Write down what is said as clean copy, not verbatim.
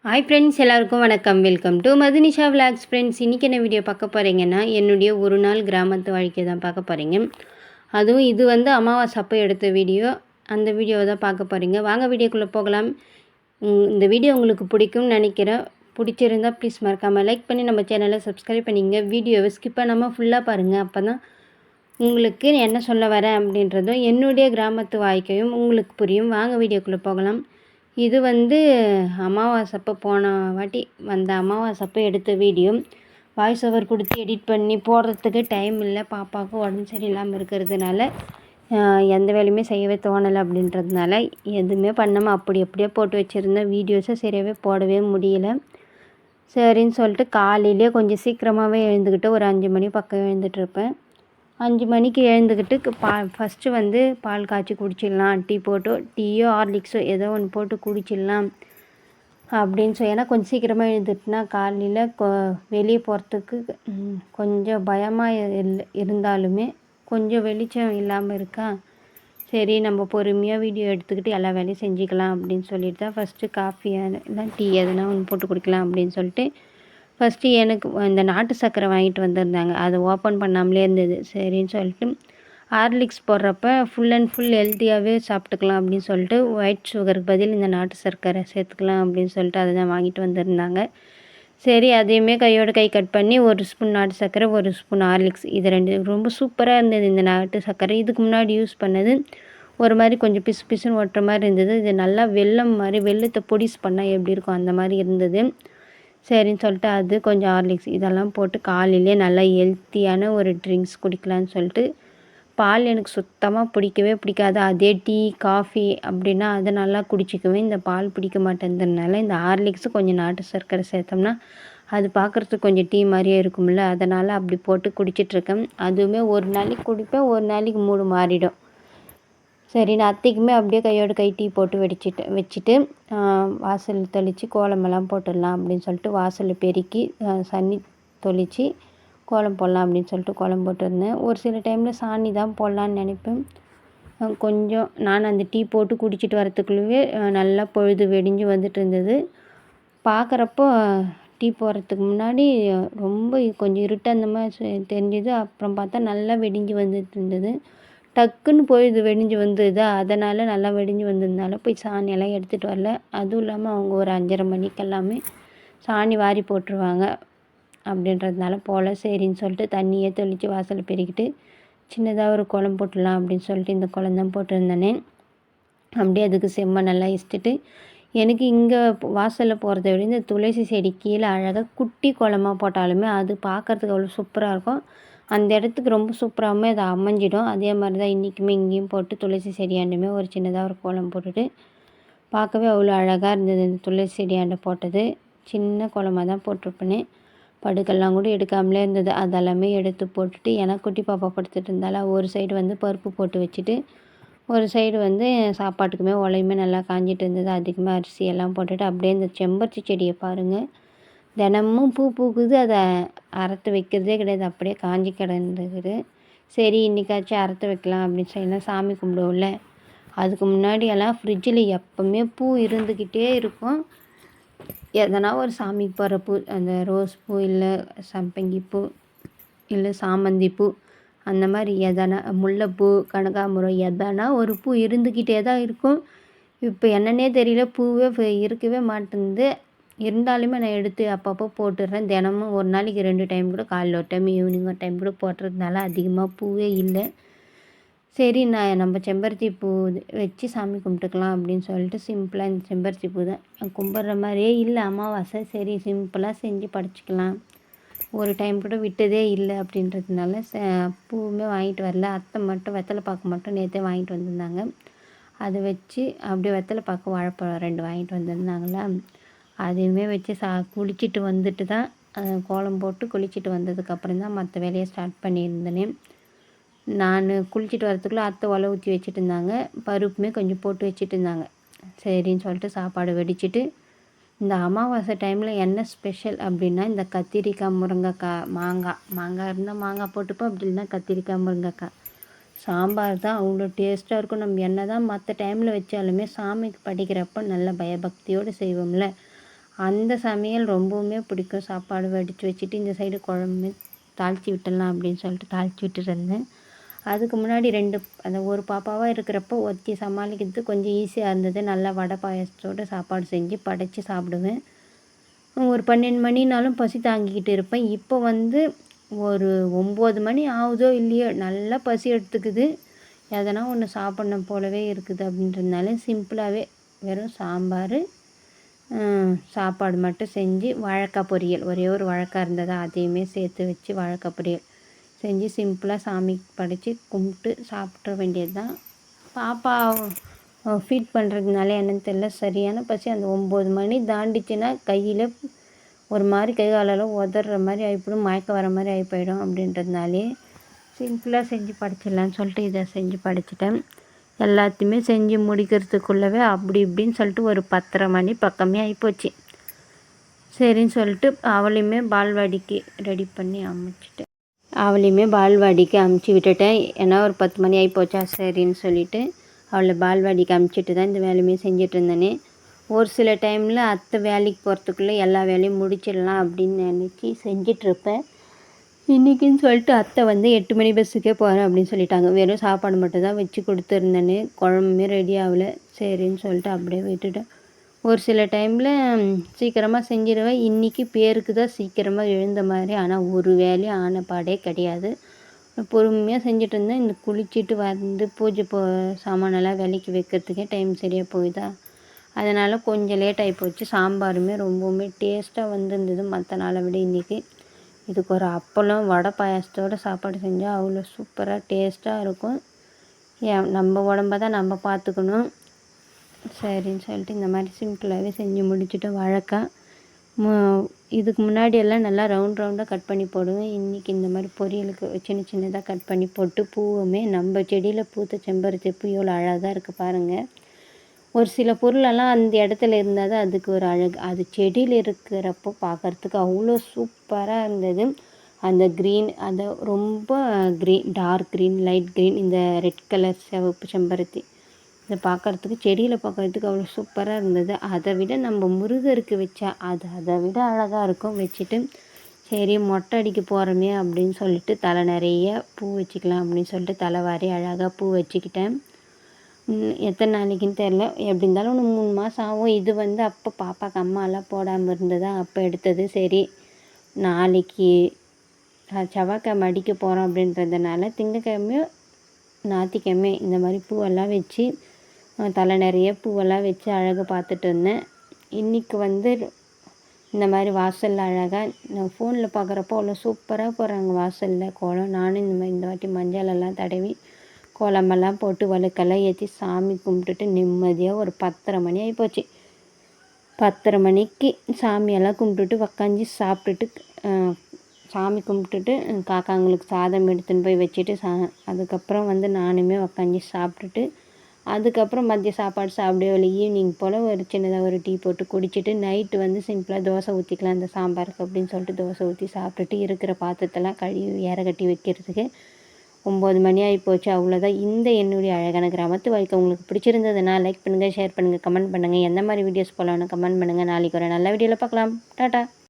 Hi friends, எல்லாருக்கும் வணக்கம். Welcome to Madhunisha vlogs. Friends, இன்றைக்கி என்ன வீடியோ பார்க்க போகிறீங்கன்னா, என்னுடைய ஒரு நாள் கிராமத்து வாழ்க்கையை தான் பார்க்க போகிறீங்க. அதுவும் இது அமாவாசை அப்போ எடுத்த வீடியோ. அந்த வீடியோவை தான் பார்க்க போகிறீங்க. வாங்க வீடியோக்குள்ளே போகலாம். இந்த வீடியோ உங்களுக்கு பிடிக்கும்னு நினைக்கிறேன். பிடிச்சிருந்தால் ப்ளீஸ் மறக்காமல் லைக் பண்ணி நம்ம சேனலை சப்ஸ்கிரைப் பண்ணிங்க. வீடியோவை ஸ்கிப் பண்ணாமல் ஃபுல்லாக பாருங்கள். அப்போ தான் உங்களுக்கு என்ன சொல்ல வரேன் அப்படின்றதும் என்னுடைய கிராமத்து வாழ்க்கையும் உங்களுக்கு புரியும். வாங்க வீடியோக்குள்ளே போகலாம். இது அமாவாசை போன வாட்டி அமாவாசை எடுத்த வீடியோ. வாய்ஸ் ஓவர் கொடுத்து எடிட் பண்ணி போடுறதுக்கு டைம் இல்லை. பாப்பாவுக்கு உடம்பு சரியில்லாமல் இருக்கிறதுனால எந்த வேலையுமே செய்யவே தோணலை. அப்படின்றதுனால எதுவுமே பண்ணாமல் அப்படியே போட்டு வச்சுருந்தேன். வீடியோஸை சரியாகவே போடவே முடியல. சரின்னு சொல்லிட்டு காலையிலே கொஞ்சம் சீக்கிரமாகவே எழுந்துக்கிட்டு ஒரு 5 மணி பக்கம் எழுந்துட்டுருப்பேன். 5 மணிக்கு எழுந்துக்கிட்டு ஃபஸ்ட்டு பால் காய்ச்சி குடிச்சிடலாம். டீயோ ஹார்லிக்ஸோ ஏதோ ஒன்று போட்டு குடிச்சிடலாம் அப்படின்னு ஏன்னா கொஞ்சம் சீக்கிரமாக எழுந்துட்டுனா காலையில் வெளியே போகிறதுக்கு கொஞ்சம் பயமாக இருந்தாலுமே கொஞ்சம் வெளிச்சம் இல்லாமல் இருக்கா. சரி, நம்ம பொறுமையாக வீடியோ எடுத்துக்கிட்டு எல்லா வேலையும் செஞ்சுக்கலாம் அப்படின்னு சொல்லிட்டு தான் ஃபஸ்ட்டு காஃபி இல்லை டீ எதுனா ஒன்று போட்டு குடிக்கலாம் அப்படின்னு சொல்லிட்டு ஃபஸ்ட்டு எனக்கு இந்த நாட்டு சர்க்கரை வாங்கிட்டு வந்திருந்தாங்க. அது ஓப்பன் பண்ணாமலே இருந்தது. சரின்னு சொல்லிட்டு ஹார்லிக்ஸ் போடுறப்ப ஃபுல் அண்ட் ஃபுல் ஹெல்த்தியாகவே சாப்பிட்டுக்கலாம் அப்படின்னு சொல்லிட்டு ஒயிட் சுகருக்கு பதில் இந்த நாட்டு சர்க்கரை சேர்த்துக்கலாம் அப்படின்னு சொல்லிட்டு அதை தான் வாங்கிட்டு வந்திருந்தாங்க. சரி, அதையுமே கையோட கை கட் பண்ணி 1 ஸ்பூன் நாட்டு சர்க்கரை, 1 ஸ்பூன் ஹார்லிக்ஸ், இது 2 ரொம்ப சூப்பராக இருந்தது. இந்த நாட்டு சர்க்கரை இதுக்கு முன்னாடி யூஸ் பண்ணது ஒரு மாதிரி கொஞ்சம் பிசு பிசுன்னு ஒட்டுற மாதிரி இருந்தது. இது நல்லா வெல்லம் மாதிரி, வெல்லத்தை பொடிஸ் பண்ணால் எப்படி இருக்கும் அந்த மாதிரி இருந்தது. சரின்னு சொல்லிட்டு அது கொஞ்சம் ஹார்லிக்ஸ் இதெல்லாம் போட்டு காலையிலே நல்லா ஹெல்த்தியான ஒரு ட்ரிங்க்ஸ் குடிக்கலான்னு சொல்லிட்டு பால் எனக்கு சுத்தமாக பிடிக்காது. அதே டீ காஃபி அப்படின்னா அதை நல்லா குடிச்சிக்குவேன். இந்த பால் பிடிக்க மாட்டேன்றதுனால இந்த ஹார்லிக்ஸு கொஞ்சம் நாட்டு சர்க்கரை சேர்த்தோம்னா அது பார்க்குறதுக்கு கொஞ்சம் டீ மாதிரியே இருக்கும்ல, அதனால் அப்படி போட்டு குடிச்சிட்ருக்கேன். அதுவுமே ஒரு நாளைக்கு குடிப்பேன், ஒரு நாளைக்கு மூடு மாறிடும். சரி, நான் அத்தைக்குமே அப்படியே கையோட கை டீ போட்டு வச்சுட்டு வாசல் தெளித்து கோலமெல்லாம் போட்டுடலாம் அப்படின்னு சொல்லிட்டு வாசலில் பெருக்கி சன்னி தொளித்து கோலம் போடலாம் அப்படின்னு சொல்லிட்டு கோலம் போட்டிருந்தேன். ஒரு சில டைமில் சாணி தான் போடலான்னு நினைப்பேன். கொஞ்சம் நான் அந்த டீ போட்டு குடிச்சிட்டு வரத்துக்குள்ளவே நல்லா பொழுது வெடிஞ்சு வந்துட்டு இருந்தது. பார்க்குறப்போ டீ போடுறதுக்கு முன்னாடி ரொம்ப கொஞ்சம் இருட்டு அந்த மாதிரி தெரிஞ்சுது. அப்புறம் பார்த்தா நல்லா வெடிஞ்சு வந்துட்டு இருந்தது. டக்குன்னு பொழுது வெடிஞ்சு வந்ததா, அதனால் நல்லா வெடிஞ்சு வந்ததுனால போய் சாணியெல்லாம் எடுத்துகிட்டு வரல. அதுவும் இல்லாமல் அவங்க ஒரு 5:30 மணிக்கு எல்லாமே சாணி வாரி போட்டுருவாங்க அப்படின்றதுனால போல். சரின்னு சொல்லிட்டு தண்ணியே தெளித்து வாசலில் பெருக்கிட்டு சின்னதாக ஒரு கோலம் போட்டுடலாம் அப்படின்னு சொல்லிட்டு இந்த கோலம் தான் போட்டிருந்தேனே. அப்படியே அதுக்கு செம்மண்ணெல்லாம் இஷ்டிட்டு எனக்கு இங்கே வாசலில் போகிறத விட இந்த துளசி செடி கீழே அழகாக குட்டி கோலமாக போட்டாலுமே அது பார்க்குறதுக்கு அவ்வளோ சூப்பராக இருக்கும். அந்த இடத்துக்கு ரொம்ப சூப்பராகவுமே அது அமைஞ்சிடும். அதே மாதிரி தான் இன்றைக்குமே இங்கேயும் போட்டு துளசி செடியாண்டுமே ஒரு சின்னதாக ஒரு கோலம் போட்டுட்டு பார்க்கவே அவ்வளோ அழகாக இருந்தது. இந்த துளசி செடியாண்டை போட்டது சின்ன கோலமாக தான் போட்டிருப்பேனே. படுக்கெல்லாம் கூட எடுக்காமலே இருந்தது. அதெல்லாமே எடுத்து போட்டுட்டு எனக்கு குட்டி பாப்பா படுத்துட்டு இருந்தால ஒரு சைடு பருப்பு போட்டு வச்சுட்டு ஒரு சைடு சாப்பாட்டுக்குமே உலையுமே நல்லா காஞ்சிட்டு இருந்தது. அதிகமாக அரிசி எல்லாம் போட்டுட்டு அப்படியே இந்த செம்பருத்தி செடியை பாருங்கள், தினமும் பூ பூக்குது. அதை அறுத்து வைக்கிறதே கிடையாது, அப்படியே காஞ்சி கிடந்துக்குது. சரி, இன்றைக்காச்சும் அறுத்து வைக்கலாம் அப்படின்னு சொல்லலாம். சாமி கும்பிடுவோம்ல, அதுக்கு முன்னாடியெல்லாம் ஃப்ரிட்ஜில் எப்போவுமே பூ இருந்துக்கிட்டே இருக்கும். எதனா ஒரு சாமிக்கு போகிற பூ, அந்த ரோஸ் பூ இல்லை சம்பங்கி பூ இல்லை சாமந்தி பூ அந்த மாதிரி எதனா முல்லைப்பூ கனகாம்பரம் எதனா ஒரு பூ இருந்துக்கிட்டே தான் இருக்கும். இப்போ என்னன்னே தெரியல, பூவே இருக்கவே மாட்டேங்குது. இருந்தாலுமே நான் எடுத்து அப்பப்போ போட்டுடுறேன். தினமும் ஒரு நாளைக்கு 2 டைம் கூட, காலையில் ஒரு டைம் ஈவினிங் ஒரு டைம் கூட போடுறதுனால அதிகமாக பூவே இல்லை. சரி, நம்ம செம்பருத்தி பூ வச்சு சாமி கும்பிட்டுக்கலாம் அப்படின்னு சொல்லிட்டு சிம்பிளாக இந்த செம்பருத்தி பூ தான் கும்பிட்ற மாதிரியே இல்லை அமாவாசை. சரி, சிம்பிளாக செஞ்சு படைச்சிக்கலாம். ஒரு டைம் கூட விட்டதே இல்லை அப்படின்றதுனால பூவுமே வாங்கிட்டு வரல. அத்தை மட்டும் வெத்தலை பாக்கு மட்டும் நேற்றே வாங்கிட்டு வந்திருந்தாங்க. அதை வச்சு அப்படியே வெத்தலை பாக்கு வாழைப்பழம் 2 வாங்கிட்டு வந்திருந்தாங்களா, அதையுமே வச்சு குளிச்சுட்டு வந்துட்டு தான் கோலம் போட்டு குளிச்சுட்டு வந்ததுக்கப்புறம் தான் மற்ற வேலையை ஸ்டார்ட் பண்ணியிருந்தேனே. நான் குளிச்சுட்டு வரத்துக்குள்ளே அத்தை ஒலை ஊற்றி வச்சுட்டு இருந்தாங்க. பருப்புமே கொஞ்சம் போட்டு வச்சுட்டு இருந்தாங்க. சரின்னு சொல்லிட்டு சாப்பாடு வடிச்சிட்டு இந்த அமாவாசை டைமில் என்ன ஸ்பெஷல் அப்படின்னா இந்த கத்திரிக்காய் முருங்கைக்காய் மாங்காய் இருந்தால் மாங்காய் போட்டுப்போம், அப்படி இல்லைன்னா கத்திரிக்காய் முருங்கைக்காய் சாம்பார் தான் அவ்வளோ டேஸ்ட்டாக இருக்கும். நம்ம என்ன தான் மற்ற டைமில் வச்சாலுமே சாமிக்கு படிக்கிறப்போ நல்ல பயபக்தியோடு செய்வோம்ல, அந்த சமையல் ரொம்பவுமே பிடிக்கும். சாப்பாடு வடித்து வச்சுட்டு இந்த சைடு குழம்பு தாளித்து விட்டுடலாம் அப்படின்னு சொல்லிட்டு தாளித்து விட்டுருந்தேன். அதுக்கு முன்னாடி அந்த ஒரு பாப்பாவாக இருக்கிறப்போ ஒத்தி சமாளிக்கிறது கொஞ்சம் ஈஸியாக இருந்தது. நல்லா வடை பாயாசத்தோடு சாப்பாடு செஞ்சு படைச்சி சாப்பிடுவேன். ஒரு 12 மணினாலும் பசி தாங்கிக்கிட்டு இருப்பேன். இப்போ வந்து ஒரு 9 மணி ஆகுதோ இல்லையோ நல்லா பசி எடுத்துக்குது. எதனா ஒன்று சாப்பிட்ணும் போலவே இருக்குது அப்படின்றதுனால சிம்பிளாகவே வெறும் சாம்பார், சாப்பாடு மட்டும் செஞ்சு வாழைக்காய் பொரியல், ஒரே ஒரு வாழைக்காய் இருந்ததா அதையுமே சேர்த்து வச்சு வாழைக்காய் பொரியல் செஞ்சு சிம்பிளாக சாமிக்கு படைச்சி கும்பிட்டு சாப்பிட்ற வேண்டியது தான். பாப்பா ஃபீட் பண்ணுறதுனால என்னன்னு தெரியல, சரியான பசி. அந்த 9 மணி தாண்டிச்சுன்னா கையில் ஒரு மாதிரி கை காலெல்லாம் உதற மாதிரி ஆகிப்போடும், மயக்கம் வர மாதிரி ஆகி போயிடும். அப்படின்றதுனாலே சிம்பிளாக செஞ்சு படைச்சிடலான்னு சொல்லிட்டு இதை செஞ்சு படைச்சிட்டேன். எல்லாத்தையுமே செஞ்சு முடிக்கிறதுக்குள்ளவே அப்படி இப்படின்னு சொல்லிட்டு ஒரு 10:30 மணி பக்கமே ஆகிப்போச்சு. சரின்னு சொல்லிட்டு அவளையுமே பால்வாடிக்கு ரெடி பண்ணி அமுச்சிட்டேன். அமுச்சு விட்டுட்டேன். ஏன்னா ஒரு 10 மணி ஆகிப்போச்சா, சரின்னு சொல்லிவிட்டு அவளை பால்வாடிக்கு அமுச்சிட்டு தான் இந்த வேலையுமே செஞ்சுட்டு இருந்தேனே. ஒரு சில டைமில் அத்தை வேலைக்கு போகிறதுக்குள்ளே எல்லா வேலையும் முடிச்சிடலாம் அப்படின்னு நினச்சி செஞ்சிட்ருப்பேன். இன்றைக்கின்னு சொல்லிட்டு அத்தை வந்து 8 மணி பஸ்ஸுக்கே போகிறேன் அப்படின்னு சொல்லிட்டாங்க. வெறும் சாப்பாடு மட்டும் தான் வச்சு கொடுத்துருந்தேனே, குழம்புமே ரெடி ஆகலை. சரின்னு சொல்லிட்டு அப்படியே விட்டுட்டேன். ஒரு சில டைமில் சீக்கிரமாக செஞ்சிடுவேன். இன்றைக்கி பேருக்கு தான் சீக்கிரமாக எழுந்த மாதிரி, ஆனால் ஒரு வேலையும் ஆன பாடே கிடையாது. பொறுமையாக செஞ்சுட்டு இருந்தேன். இந்த குளிச்சுட்டு வந்து பூஜை சாமானெல்லாம் விலைக்கு வைக்கிறதுக்கே டைம் சரியாக போகுதா, அதனால் கொஞ்சம் லேட் ஆகி போச்சு. சாம்பாருமே ரொம்பவுமே டேஸ்ட்டாக வந்துருந்தது மற்ற நாளை விட இன்றைக்கி. இதுக்கு ஒரு அப்பளம் வடை பாயாசத்தோடு சாப்பாடு செஞ்சால் அவ்வளோ சூப்பராக டேஸ்ட்டாக இருக்கும். நம்ம உடம்ப தான் நம்ம பார்த்துக்கணும். சரின்னு சொல்லிட்டு இந்த மாதிரி சிம்பிளாகவே செஞ்சு முடிச்சுட்டு வாழைக்காய் இதுக்கு முன்னாடியெல்லாம் நல்லா ரவுண்டாக கட் பண்ணி போடுவேன். இன்றைக்கி இந்த மாதிரி பொரியலுக்கு சின்ன சின்னதாக கட் பண்ணி போட்டு பூவுமே நம்ம செடியில் பூத்த செம்பருத்தி பூ எவ்வளோ அழகாக இருக்குது பாருங்கள். ஒரு சில பொருளெல்லாம் அந்த இடத்துல இருந்தால் தான் அதுக்கு ஒரு அழகு. அது செடியில் இருக்கிறப்போ பார்க்குறதுக்கு அவ்வளோ சூப்பராக இருந்தது. அந்த க்ரீன், அந்த ரொம்ப டார்க் க்ரீன், லைட் க்ரீன், இந்த ரெட் கலர் சிவப்பு செம்பருத்தி இதை பார்க்குறதுக்கு செடியில் பார்க்குறதுக்கு அவ்வளோ சூப்பராக இருந்தது. அதை விட நம்ம முருகருக்கு வச்சா அது அதை விட அழகாக இருக்கும். வச்சுட்டு சரி மொட்டை அடிக்க போகிறோமே அப்படின்னு சொல்லிட்டு தலை நிறைய பூ வச்சுக்கலாம் அப்படின்னு சொல்லிட்டு தலைவாரி அழகாக பூ வச்சுக்கிட்டேன். எத்தனை நாளைக்குன்னு தெரில, எப்படி இருந்தாலும் ஒன்று 3 மாதம் ஆகும். இது வந்து அப்போ பாப்பாவுக்கு அம்மாலாம் போடாமல் இருந்ததா அப்போ எடுத்தது. சரி நாளைக்கு செவ்வாய்க்கிழமை அடிக்க போகிறோம் அப்படின்றதுனால திங்கக்கிழமையோ ஞாயிற்றுக்கிழமை இந்த மாதிரி பூவெல்லாம் வச்சு தலை நிறைய பூவெல்லாம் வச்சு அழகாக பார்த்துட்டு இருந்தேன். இன்றைக்கி வந்து இந்த மாதிரி வாசலில் அழகாக நான் ஃபோனில் பார்க்குறப்போ அவ்வளோ சூப்பராக போடுறாங்க வாசலில் கோலம். நானும் இந்த வாட்டி மஞ்சளெல்லாம் தடவி கோலமெல்லாம் போட்டு வழுக்கெல்லாம் ஏற்றி சாமி கும்பிட்டுட்டு நிம்மதியாக ஒரு 10:30 மணி ஆகிப்போச்சு. 10:30 மணிக்கு சாமியெல்லாம் கும்பிட்டுட்டு உக்காஞ்சி சாப்பிட்டுட்டு சாமி கும்பிட்டுட்டு காக்காங்களுக்கு சாதம் எடுத்துன்னு போய் வச்சுட்டு அதுக்கப்புறம் வந்து நானுமே உக்காஞ்சி சாப்பிட்டுட்டு அதுக்கப்புறம் மதிய சாப்பாடு சாப்பிடவே ஈவினிங் போல் ஒரு சின்னதாக ஒரு டீ போட்டு குடிச்சிட்டு நைட்டு வந்து சிம்பிளாக தோசை ஊற்றிக்கலாம் இந்த சாம்பாருக்கு அப்படின்னு சொல்லிட்டு தோசை ஊற்றி சாப்பிட்டுட்டு இருக்கிற பாத்திரத்தெல்லாம் கழுவி ஏற கட்டி வைக்கிறதுக்கு 9 மணி ஆகிப்போச்சு. அவ்வளோதான். இந்த என்னுடைய அழகான கிராமத்து வாழ்க்கை உங்களுக்கு பிடிச்சிருந்ததுன்னா லைக் பண்ணுங்கள், ஷேர் பண்ணுங்கள், கமெண்ட் பண்ணுங்கள். எந்த மாதிரி வீடியோஸ் போகலான்னு கமெண்ட் பண்ணுங்கள். நாளைக்கு ஒரு நல்ல வீடியோவில் பார்க்கலாம். டாட்டா.